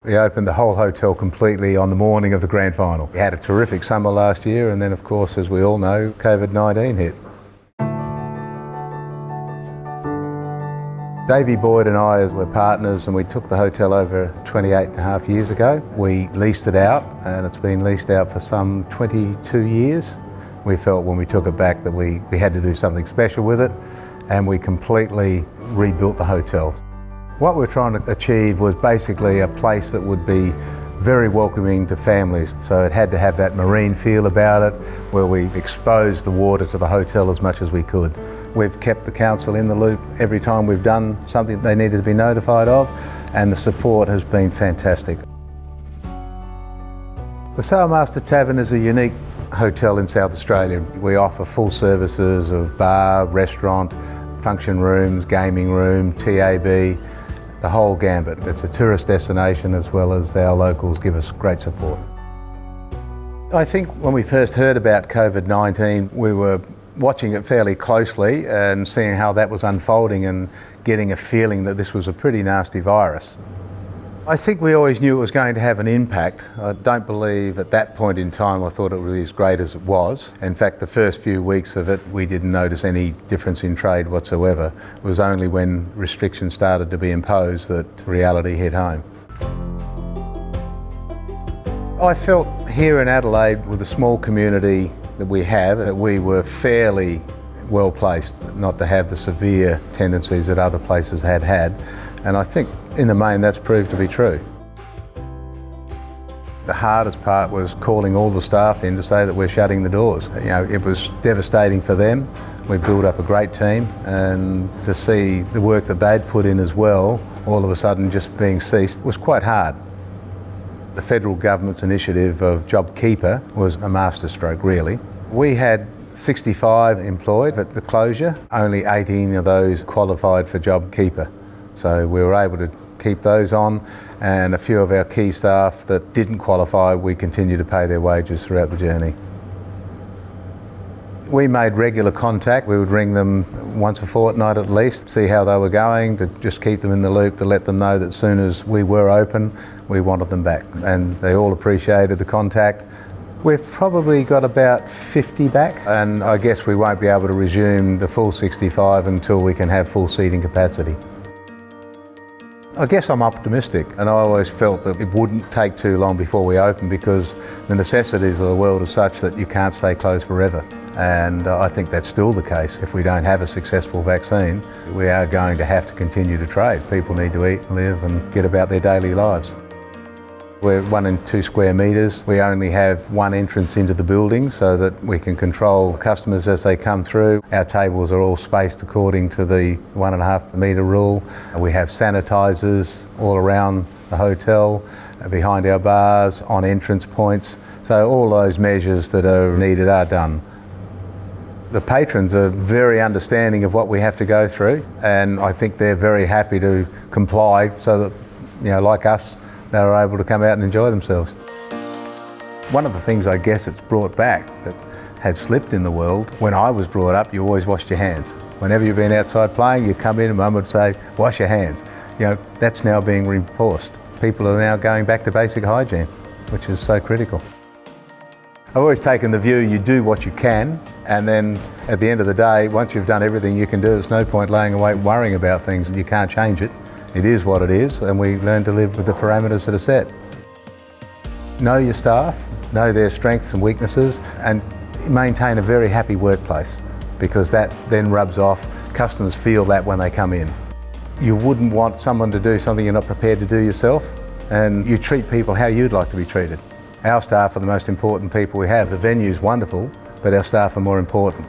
We opened the whole hotel completely on the morning of the grand final. We had a terrific summer last year, and then of course, as we all know, COVID-19 hit. Davey Boyd and I were partners, and we took the hotel over 28.5 years ago. We leased it out, and it's been leased out for some 22 years. We felt when we took it back that we had to do something special with it, and we completely rebuilt the hotel. What we're trying to achieve was basically a place that would be very welcoming to families. So it had to have that marine feel about it, where we exposed the water to the hotel as much as we could. We've kept the council in the loop every time we've done something they needed to be notified of, and the support has been fantastic. The Sailmaster Tavern is a unique hotel in South Australia. We offer full services of bar, restaurant, function rooms, gaming room, TAB, the whole gambit. It's a tourist destination, as well as our locals give us great support. I think when we first heard about COVID-19, we were watching it fairly closely and seeing how that was unfolding and getting a feeling that this was a pretty nasty virus. I think we always knew it was going to have an impact. I don't believe at that point in time I thought it would be as great as it was. In fact, the first few weeks of it, we didn't notice any difference in trade whatsoever. It was only when restrictions started to be imposed that reality hit home. I felt here in Adelaide, with the small community that we have, that we were fairly well placed not to have the severe tendencies that other places had had. And I think in the main that's proved to be true. The hardest part was calling all the staff in to say that we're shutting the doors. You know, it was devastating for them. We built up a great team, and to see the work that they'd put in as well, all of a sudden just being ceased, was quite hard. The federal government's initiative of JobKeeper was a masterstroke, really. We had 65 employed at the closure, only 18 of those qualified for JobKeeper. So we were able to keep those on, and a few of our key staff that didn't qualify, we continue to pay their wages throughout the journey. We made regular contact. We would ring them once a fortnight at least, see how they were going, to just keep them in the loop, to let them know that as soon as we were open, we wanted them back. And they all appreciated the contact. We've probably got about 50 back, and I guess we won't be able to resume the full 65 until we can have full seating capacity. I guess I'm optimistic, and I always felt that it wouldn't take too long before we open, because the necessities of the world are such that you can't stay closed forever. And I think that's still the case. If we don't have a successful vaccine, we are going to have to continue to trade. People need to eat, live and get about their daily lives. We're 1 in 2 square metres. We only have one entrance into the building so that we can control customers as they come through. Our tables are all spaced according to the 1.5 metre rule. We have sanitisers all around the hotel, behind our bars, on entrance points. So all those measures that are needed are done. The patrons are very understanding of what we have to go through, and I think they're very happy to comply so that, you know, like us, they were able to come out and enjoy themselves. One of the things I guess it's brought back that had slipped in the world, when I was brought up, you always washed your hands. Whenever you've been outside playing, you come in and Mum would say, wash your hands. You know, that's now being reinforced. People are now going back to basic hygiene, which is so critical. I've always taken the view you do what you can, and then at the end of the day, once you've done everything you can do, there's no point laying awake worrying about things. You can't change it. It is what it is, and we learn to live with the parameters that are set. Know your staff, know their strengths and weaknesses, and maintain a very happy workplace, because that then rubs off. Customers feel that when they come in. You wouldn't want someone to do something you're not prepared to do yourself, and you treat people how you'd like to be treated. Our staff are the most important people we have. The venue's wonderful, but our staff are more important.